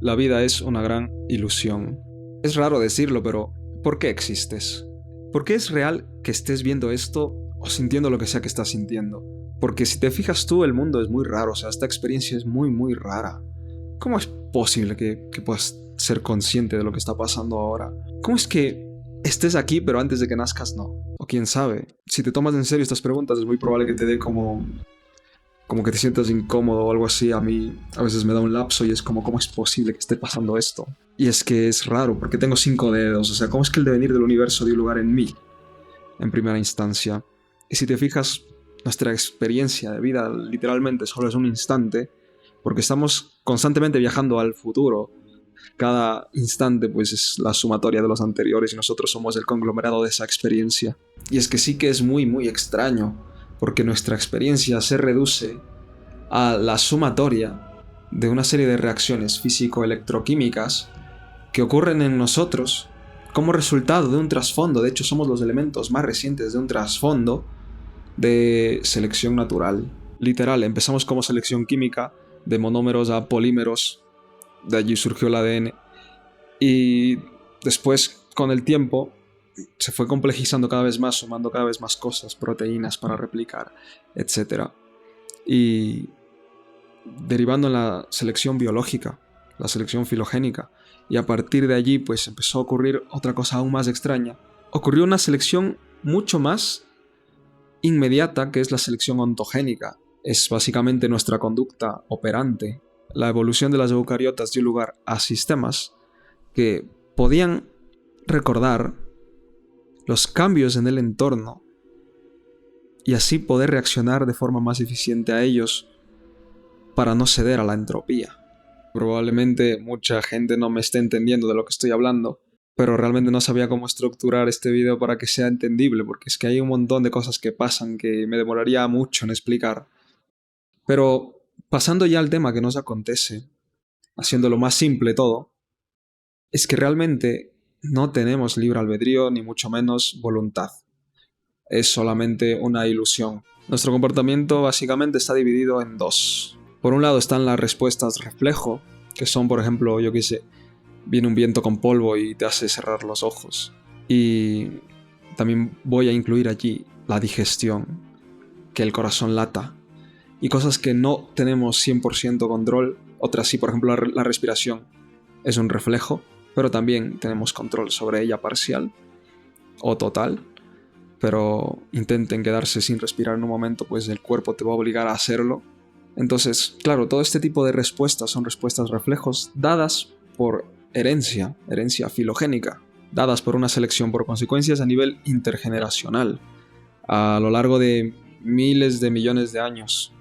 La vida es una gran ilusión. Es raro decirlo, pero ¿por qué existes? ¿Por qué es real que estés viendo esto o sintiendo lo que sea que estás sintiendo? Porque si te fijas tú, el mundo es muy raro, o sea, esta experiencia es muy, muy rara. ¿Cómo es posible que puedas ser consciente de lo que está pasando ahora? ¿Cómo es que estés aquí pero antes de que nazcas no? O quién sabe, si te tomas en serio estas preguntas es muy probable que te dé como que te sientas incómodo o algo así. A mí a veces me da un lapso y es como, ¿cómo es posible que esté pasando esto? Y es que es raro porque tengo 5 dedos, o sea, ¿cómo es que el devenir del universo dio lugar en mí? En primera instancia. Y si te fijas, nuestra experiencia de vida literalmente solo es un instante, porque estamos constantemente viajando al futuro. Cada instante pues es la sumatoria de los anteriores y nosotros somos el conglomerado de esa experiencia. Y es que sí que es muy muy extraño, porque nuestra experiencia se reduce a la sumatoria de una serie de reacciones físico-electroquímicas que ocurren en nosotros como resultado de un trasfondo. De hecho, somos los elementos más recientes de un trasfondo de selección natural. Literal, empezamos como selección química de monómeros a polímeros, de allí surgió el ADN y después con el tiempo se fue complejizando cada vez más, sumando cada vez más cosas, proteínas para replicar, etc. Y derivando en la selección biológica, la selección filogénica, y a partir de allí pues empezó a ocurrir otra cosa aún más extraña. Ocurrió una selección mucho más inmediata, que es la selección ontogénica. Es básicamente nuestra conducta operante. La evolución de las eucariotas dio lugar a sistemas que podían recordar los cambios en el entorno y así poder reaccionar de forma más eficiente a ellos para no ceder a la entropía. Probablemente mucha gente no me esté entendiendo de lo que estoy hablando, pero realmente no sabía cómo estructurar este video para que sea entendible, porque es que hay un montón de cosas que pasan que me demoraría mucho en explicar. Pero pasando ya al tema que nos acontece, haciéndolo más simple todo, es que realmente no tenemos libre albedrío ni mucho menos voluntad. Es solamente una ilusión. Nuestro comportamiento básicamente está dividido en dos. Por un lado están las respuestas reflejo, que son, por ejemplo, yo qué sé, viene un viento con polvo y te hace cerrar los ojos. Y también voy a incluir allí la digestión, que el corazón lata, y cosas que no tenemos 100% control. Otras sí, por ejemplo, la respiración es un reflejo, pero también tenemos control sobre ella parcial o total. Pero intenten quedarse sin respirar en un momento, pues el cuerpo te va a obligar a hacerlo. Entonces, claro, todo este tipo de respuestas son respuestas reflejos dadas por herencia filogénica, dadas por una selección por consecuencias a nivel intergeneracional, a lo largo de miles de millones de años.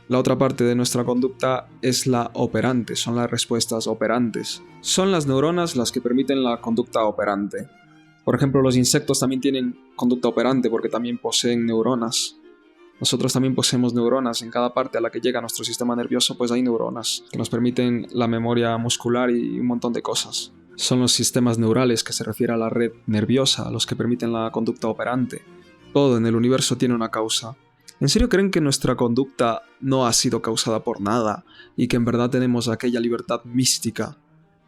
La otra parte de nuestra conducta es la operante, son las respuestas operantes. Son las neuronas las que permiten la conducta operante. Por ejemplo, los insectos también tienen conducta operante porque también poseen neuronas. Nosotros también poseemos neuronas. En cada parte a la que llega nuestro sistema nervioso, pues hay neuronas que nos permiten la memoria muscular y un montón de cosas. Son los sistemas neurales, que se refiere a la red nerviosa, los que permiten la conducta operante. Todo en el universo tiene una causa. ¿En serio creen que nuestra conducta no ha sido causada por nada y que en verdad tenemos aquella libertad mística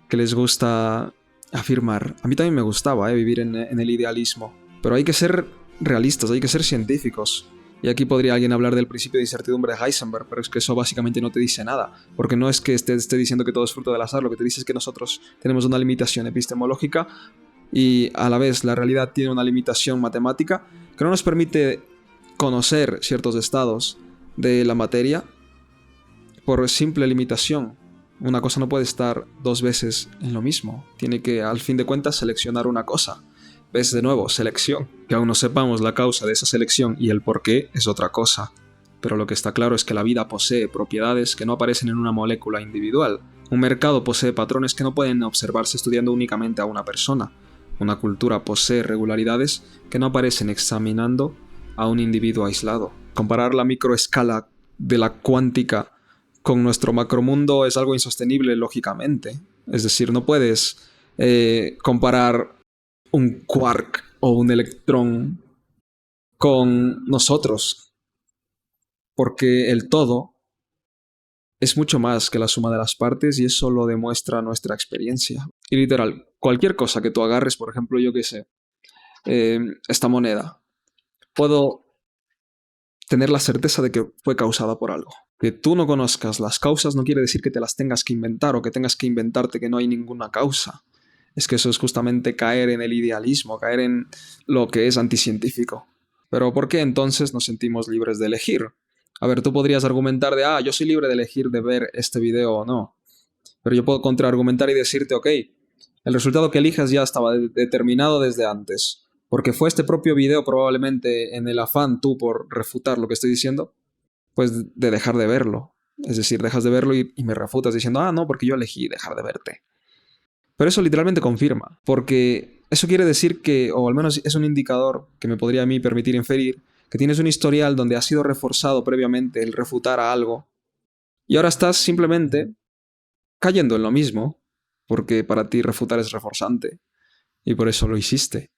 que les gusta afirmar? A mí también me gustaba vivir en el idealismo, pero hay que ser realistas, hay que ser científicos. Y aquí podría alguien hablar del principio de incertidumbre de Heisenberg, pero es que eso básicamente no te dice nada, porque no es que esté diciendo que todo es fruto del azar, lo que te dice es que nosotros tenemos una limitación epistemológica y a la vez la realidad tiene una limitación matemática que no nos permite conocer ciertos estados de la materia por simple limitación. Una cosa no puede estar dos veces en lo mismo. Tiene que, al fin de cuentas, seleccionar una cosa. ¿Ves? De nuevo, selección. Que aún no sepamos la causa de esa selección y el por qué es otra cosa. Pero lo que está claro es que la vida posee propiedades que no aparecen en una molécula individual. Un mercado posee patrones que no pueden observarse estudiando únicamente a una persona. Una cultura posee regularidades que no aparecen examinando a un individuo aislado. Comparar la microescala de la cuántica con nuestro macromundo es algo insostenible lógicamente. Es decir, no puedes comparar un quark o un electrón con nosotros, porque el todo es mucho más que la suma de las partes y eso lo demuestra nuestra experiencia. Y literal, cualquier cosa que tú agarres, por ejemplo, yo qué sé, esta moneda, puedo tener la certeza de que fue causada por algo. Que tú no conozcas las causas no quiere decir que te las tengas que inventar o que tengas que inventarte que no hay ninguna causa. Es que eso es justamente caer en el idealismo, caer en lo que es anticientífico. Pero ¿por qué entonces nos sentimos libres de elegir? A ver, tú podrías argumentar de, yo soy libre de elegir de ver este video o no. Pero yo puedo contraargumentar y decirte, ok, el resultado que elijas ya estaba determinado desde antes. Porque fue este propio video probablemente en el afán tú por refutar lo que estoy diciendo, pues de dejar de verlo. Es decir, dejas de verlo y me refutas diciendo, no, porque yo elegí dejar de verte. Pero eso literalmente confirma, porque eso quiere decir que, o al menos es un indicador que me podría a mí permitir inferir, que tienes un historial donde ha sido reforzado previamente el refutar a algo, y ahora estás simplemente cayendo en lo mismo, porque para ti refutar es reforzante, y por eso lo hiciste,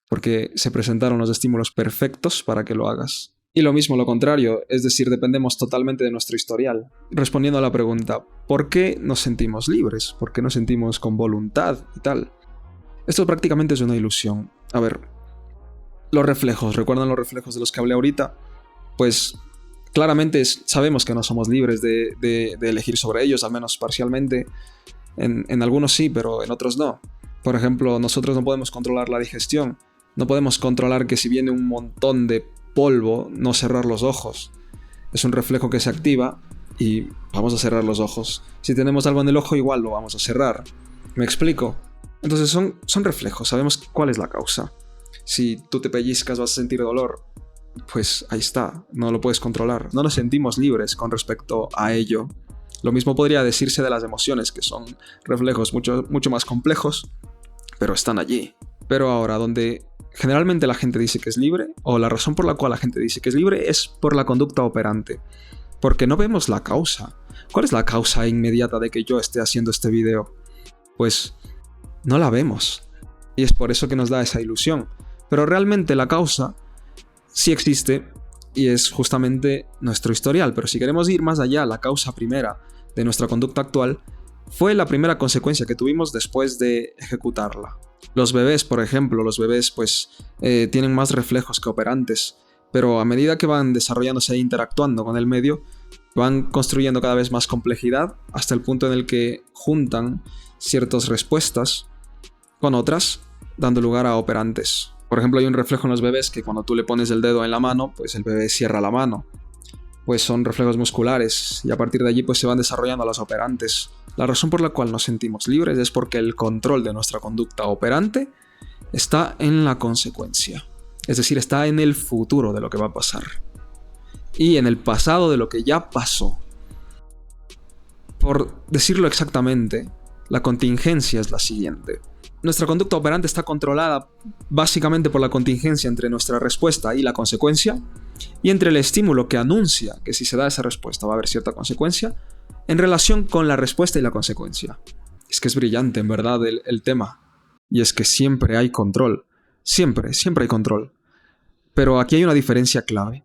porque se presentaron los estímulos perfectos para que lo hagas. Y lo mismo lo contrario, es decir, dependemos totalmente de nuestro historial. Respondiendo a la pregunta, ¿por qué nos sentimos libres? ¿Por qué nos sentimos con voluntad y tal? Esto prácticamente es una ilusión. A ver, los reflejos, ¿recuerdan los reflejos de los que hablé ahorita? Pues claramente sabemos que no somos libres de elegir sobre ellos, al menos parcialmente. En algunos sí, pero en otros no. Por ejemplo, nosotros no podemos controlar la digestión. No podemos controlar que si viene un montón de polvo, no cerrar los ojos. Es un reflejo que se activa y vamos a cerrar los ojos. Si tenemos algo en el ojo, igual lo vamos a cerrar. ¿Me explico? Entonces son reflejos, sabemos cuál es la causa. Si tú te pellizcas vas a sentir dolor, pues ahí está, no lo puedes controlar. No nos sentimos libres con respecto a ello. Lo mismo podría decirse de las emociones, que son reflejos mucho más complejos, pero están allí. Pero ahora, donde generalmente la gente dice que es libre, o la razón por la cual la gente dice que es libre, es por la conducta operante. Porque no vemos la causa. ¿Cuál es la causa inmediata de que yo esté haciendo este video? Pues no la vemos. Y es por eso que nos da esa ilusión. Pero realmente la causa sí existe y es justamente nuestro historial. Pero si queremos ir más allá, la causa primera de nuestra conducta actual fue la primera consecuencia que tuvimos después de ejecutarla. Los bebés, por ejemplo, tienen más reflejos que operantes, pero a medida que van desarrollándose e interactuando con el medio, van construyendo cada vez más complejidad hasta el punto en el que juntan ciertas respuestas con otras, dando lugar a operantes. Por ejemplo, hay un reflejo en los bebés que cuando tú le pones el dedo en la mano, pues el bebé cierra la mano. Pues son reflejos musculares y a partir de allí pues se van desarrollando las operantes. La razón por la cual nos sentimos libres es porque el control de nuestra conducta operante está en la consecuencia. Es decir, está en el futuro de lo que va a pasar. Y en el pasado de lo que ya pasó. Por decirlo exactamente, la contingencia es la siguiente. Nuestra conducta operante está controlada básicamente por la contingencia entre nuestra respuesta y la consecuencia, y entre el estímulo que anuncia que si se da esa respuesta va a haber cierta consecuencia, en relación con la respuesta y la consecuencia. Es que es brillante, en verdad, el tema. Y es que siempre hay control. Siempre hay control. Pero aquí hay una diferencia clave.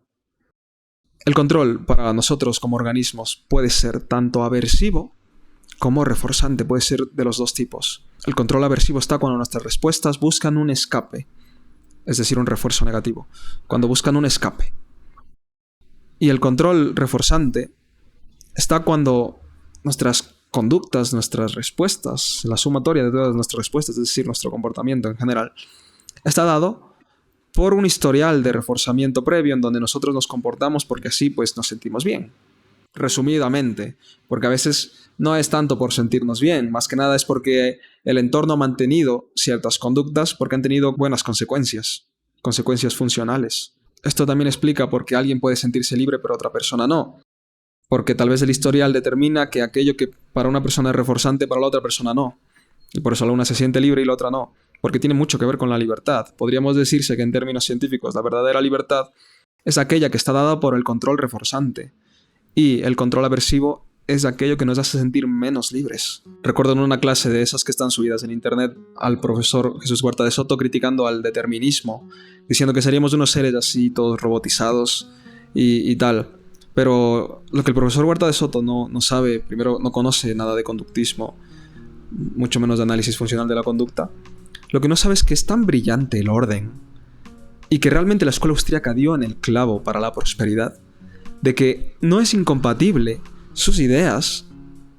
El control para nosotros como organismos puede ser tanto aversivo como reforzante, puede ser de los dos tipos. El control aversivo está cuando nuestras respuestas buscan un escape, es decir, un refuerzo negativo, cuando buscan un escape. Y el control reforzante está cuando nuestras conductas, nuestras respuestas, la sumatoria de todas nuestras respuestas, es decir, nuestro comportamiento en general, está dado por un historial de reforzamiento previo en donde nosotros nos comportamos porque así pues nos sentimos bien. Resumidamente, porque a veces no es tanto por sentirnos bien, más que nada es porque el entorno ha mantenido ciertas conductas porque han tenido buenas consecuencias funcionales. Esto también explica por qué alguien puede sentirse libre pero otra persona no. Porque tal vez el historial determina que aquello que para una persona es reforzante, para la otra persona no. Y por eso la una se siente libre y la otra no. Porque tiene mucho que ver con la libertad. Podríamos decirse que en términos científicos la verdadera libertad es aquella que está dada por el control reforzante. Y el control aversivo es aquello que nos hace sentir menos libres. Recuerdo en una clase de esas que están subidas en internet al profesor Jesús Huerta de Soto criticando al determinismo, diciendo que seríamos unos seres así todos robotizados y tal. Pero lo que el profesor Huerta de Soto no sabe, primero no conoce nada de conductismo, mucho menos de análisis funcional de la conducta. Lo que no sabe es que es tan brillante el orden y que realmente la escuela austríaca dio en el clavo para la prosperidad, de que no es incompatible sus ideas,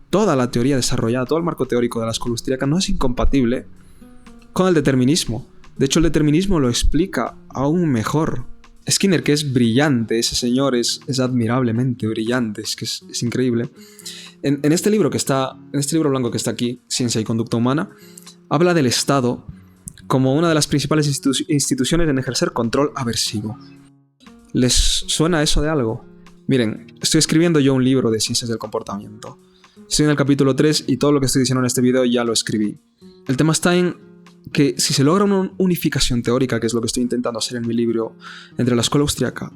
toda la teoría desarrollada, todo el marco teórico de la escuela austríaca no es incompatible con el determinismo. De hecho, el determinismo lo explica aún mejor. Skinner, que es brillante, ese señor es admirablemente brillante, es que es increíble. En este libro blanco que está aquí, Ciencia y Conducta Humana, habla del Estado como una de las principales instituciones en ejercer control aversivo. ¿Les suena eso de algo? Miren, estoy escribiendo yo un libro de ciencias del comportamiento. Estoy en el capítulo 3 y todo lo que estoy diciendo en este video ya lo escribí. El tema está en que si se logra una unificación teórica, que es lo que estoy intentando hacer en mi libro, entre la escuela austriaca,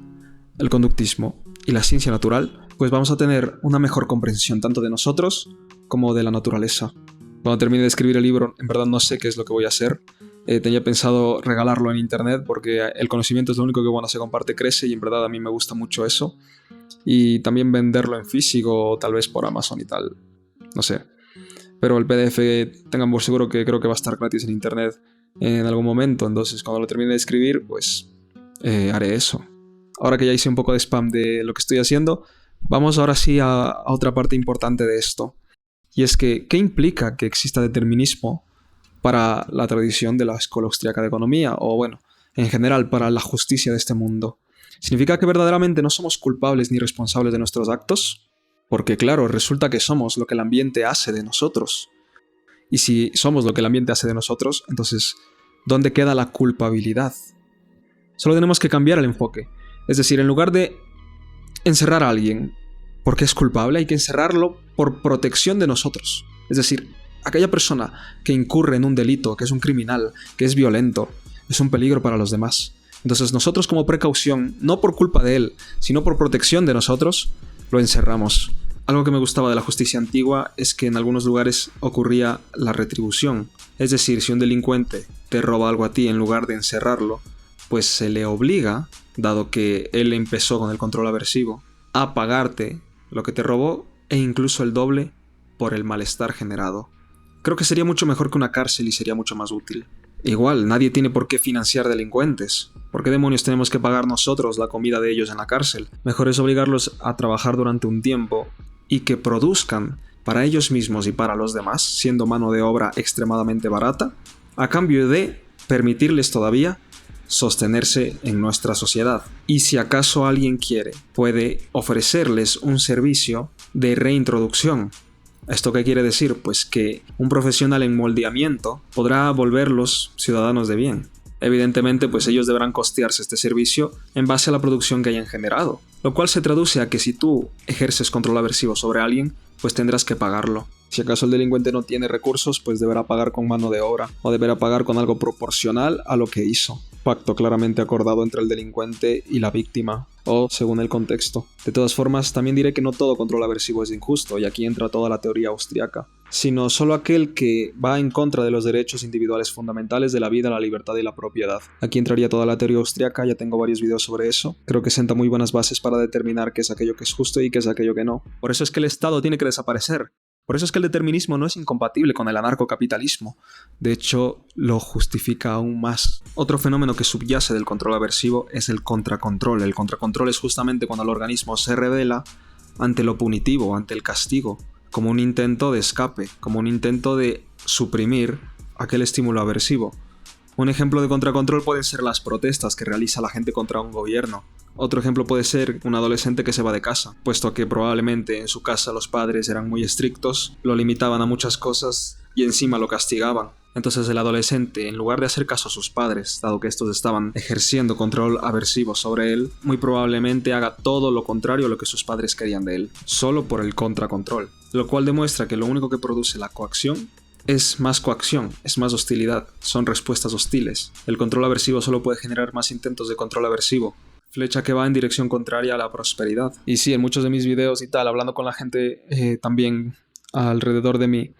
el conductismo y la ciencia natural, pues vamos a tener una mejor comprensión tanto de nosotros como de la naturaleza. Cuando termine de escribir el libro, en verdad no sé qué es lo que voy a hacer. Tenía pensado regalarlo en internet porque el conocimiento es lo único que cuando se comparte crece y en verdad a mí me gusta mucho eso. Y también venderlo en físico o tal vez por Amazon y tal. No sé. Pero el PDF tengan por seguro que creo que va a estar gratis en internet en algún momento. Entonces cuando lo termine de escribir, pues haré eso. Ahora que ya hice un poco de spam de lo que estoy haciendo, vamos ahora sí a otra parte importante de esto. Y es que, ¿qué implica que exista determinismo para la tradición de la Escuela Austriaca de Economía? O bueno, en general, para la justicia de este mundo. ¿Significa que verdaderamente no somos culpables ni responsables de nuestros actos? Porque claro, resulta que somos lo que el ambiente hace de nosotros. Y si somos lo que el ambiente hace de nosotros, entonces, ¿dónde queda la culpabilidad? Solo tenemos que cambiar el enfoque. Es decir, en lugar de encerrar a alguien porque es culpable, hay que encerrarlo por protección de nosotros. Es decir, Aquella persona que incurre en un delito, que es un criminal, que es violento, es un peligro para los demás. Entonces nosotros, como precaución, no por culpa de él, sino por protección de nosotros, lo encerramos. Algo que me gustaba de la justicia antigua es que en algunos lugares ocurría la retribución. Es decir, si un delincuente te roba algo a ti, en lugar de encerrarlo, pues se le obliga, dado que él empezó con el control aversivo, a pagarte lo que te robó e incluso el doble por el malestar generado. Creo que sería mucho mejor que una cárcel y sería mucho más útil. Igual, nadie tiene por qué financiar delincuentes. ¿Por qué demonios tenemos que pagar nosotros la comida de ellos en la cárcel? Mejor es obligarlos a trabajar durante un tiempo y que produzcan para ellos mismos y para los demás, siendo mano de obra extremadamente barata, a cambio de permitirles todavía sostenerse en nuestra sociedad. Y si acaso alguien quiere, puede ofrecerles un servicio de reintroducción. ¿Esto qué quiere decir? Pues que un profesional en moldeamiento podrá volverlos ciudadanos de bien. Evidentemente, pues ellos deberán costearse este servicio en base a la producción que hayan generado, lo cual se traduce a que si tú ejerces control aversivo sobre alguien, pues tendrás que pagarlo. Si acaso el delincuente no tiene recursos, pues deberá pagar con mano de obra, o deberá pagar con algo proporcional a lo que hizo. Pacto claramente acordado entre el delincuente y la víctima, o según el contexto. De todas formas, también diré que no todo control aversivo es injusto, y aquí entra toda la teoría austriaca, sino solo aquel que va en contra de los derechos individuales fundamentales de la vida, la libertad y la propiedad. Aquí entraría toda la teoría austriaca, ya tengo varios videos sobre eso. Creo que senta muy buenas bases para determinar qué es aquello que es justo y qué es aquello que no. Por eso es que el Estado tiene que desaparecer. Por eso es que el determinismo no es incompatible con el anarcocapitalismo. De hecho, lo justifica aún más. Otro fenómeno que subyace del control aversivo es el contracontrol. El contracontrol es justamente cuando el organismo se rebela ante lo punitivo, ante el castigo, como un intento de escape, como un intento de suprimir aquel estímulo aversivo. Un ejemplo de contracontrol pueden ser las protestas que realiza la gente contra un gobierno. Otro ejemplo puede ser un adolescente que se va de casa, puesto que probablemente en su casa los padres eran muy estrictos, lo limitaban a muchas cosas y encima lo castigaban. Entonces el adolescente, en lugar de hacer caso a sus padres, dado que estos estaban ejerciendo control aversivo sobre él, muy probablemente haga todo lo contrario a lo que sus padres querían de él, solo por el contracontrol, lo cual demuestra que lo único que produce la coacción es más coacción, es más hostilidad, son respuestas hostiles. El control aversivo solo puede generar más intentos de control aversivo, flecha que va en dirección contraria a la prosperidad. Y sí, en muchos de mis videos y tal, hablando con la gente también alrededor de mí,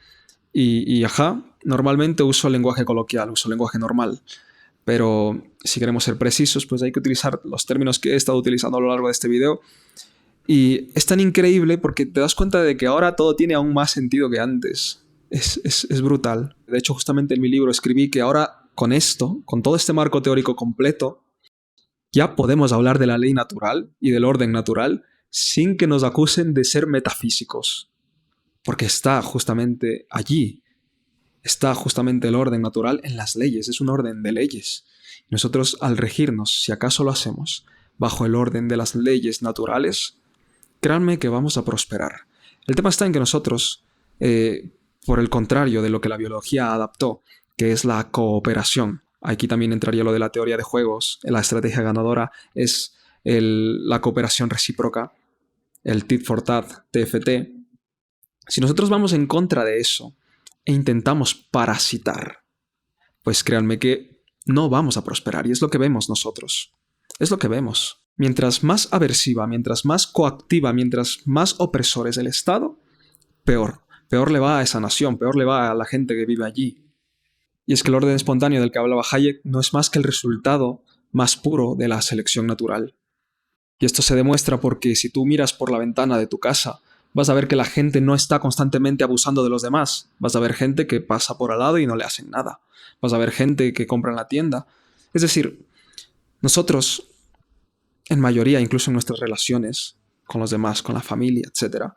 normalmente uso lenguaje coloquial, uso lenguaje normal, pero si queremos ser precisos, pues hay que utilizar los términos que he estado utilizando a lo largo de este video. Y es tan increíble porque te das cuenta de que ahora todo tiene aún más sentido que antes. Es brutal. De hecho, justamente en mi libro escribí que ahora con esto, con todo este marco teórico completo, ya podemos hablar de la ley natural y del orden natural sin que nos acusen de ser metafísicos. Porque está justamente allí. Está justamente el orden natural en las leyes. Es un orden de leyes. Nosotros, al regirnos, si acaso lo hacemos, bajo el orden de las leyes naturales, créanme que vamos a prosperar. El tema está en que nosotros, por el contrario de lo que la biología adaptó, que es la cooperación, aquí también entraría lo de la teoría de juegos, la estrategia ganadora es la cooperación recíproca, el tit for tat, TFT. Si nosotros vamos en contra de eso e intentamos parasitar, pues créanme que no vamos a prosperar, y es lo que vemos nosotros. Es lo que vemos. Mientras más aversiva, mientras más coactiva, mientras más opresor es el Estado, peor. Peor le va a esa nación, peor le va a la gente que vive allí. Y es que el orden espontáneo del que hablaba Hayek no es más que el resultado más puro de la selección natural. Y esto se demuestra porque si tú miras por la ventana de tu casa, vas a ver que la gente no está constantemente abusando de los demás. Vas a ver gente que pasa por al lado y no le hacen nada. Vas a ver gente que compra en la tienda. Es decir, nosotros, en mayoría, incluso en nuestras relaciones con los demás, con la familia, etc.,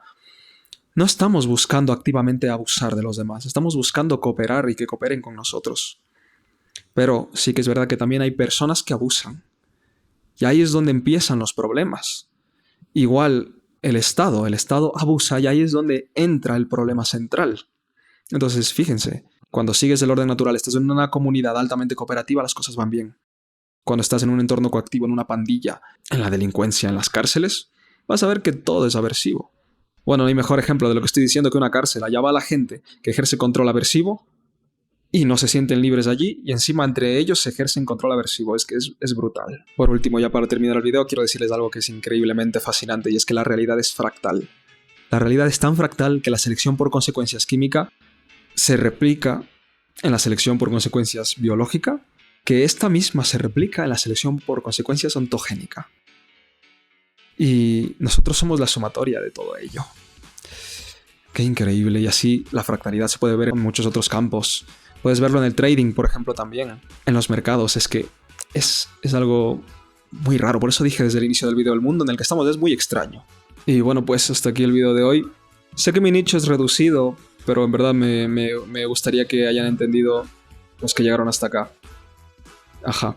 no estamos buscando activamente abusar de los demás, estamos buscando cooperar y que cooperen con nosotros. Pero sí que es verdad que también hay personas que abusan. Y ahí es donde empiezan los problemas. Igual el Estado abusa y ahí es donde entra el problema central. Entonces, fíjense, cuando sigues el orden natural, estás en una comunidad altamente cooperativa, las cosas van bien. Cuando estás en un entorno coactivo, en una pandilla, en la delincuencia, en las cárceles, vas a ver que todo es aversivo. Bueno, no hay mejor ejemplo de lo que estoy diciendo que una cárcel. Allá va la gente que ejerce control aversivo y no se sienten libres allí, y encima entre ellos se ejercen control aversivo. Es que es brutal. Por último, ya para terminar el video, quiero decirles algo que es increíblemente fascinante, y es que la realidad es fractal. La realidad es tan fractal que la selección por consecuencias química se replica en la selección por consecuencias biológica, que esta misma se replica en la selección por consecuencias ontogénica. Y nosotros somos la sumatoria de todo ello. Qué increíble. Y así la fractalidad se puede ver en muchos otros campos. Puedes verlo en el trading, por ejemplo, también. En los mercados. Es que es algo muy raro. Por eso dije desde el inicio del video, el mundo en el que estamos es muy extraño. Y bueno, pues hasta aquí el video de hoy. Sé que mi nicho es reducido, pero en verdad me gustaría que hayan entendido los que llegaron hasta acá. Ajá.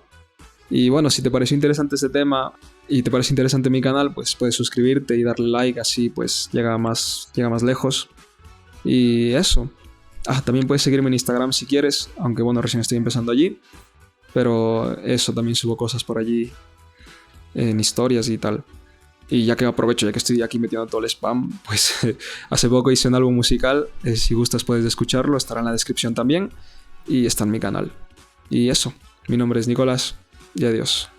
Y bueno, si te pareció interesante este tema y te parece interesante mi canal, pues puedes suscribirte y darle like, así pues llega más lejos. Y eso. También puedes seguirme en Instagram si quieres, aunque bueno, recién estoy empezando allí. Pero eso, también subo cosas por allí en historias y tal. Y ya que aprovecho, ya que estoy aquí metiendo todo el spam, pues hace poco hice un álbum musical. Si gustas puedes escucharlo, estará en la descripción también. Y está en mi canal. Y eso, mi nombre es Nicolás y adiós.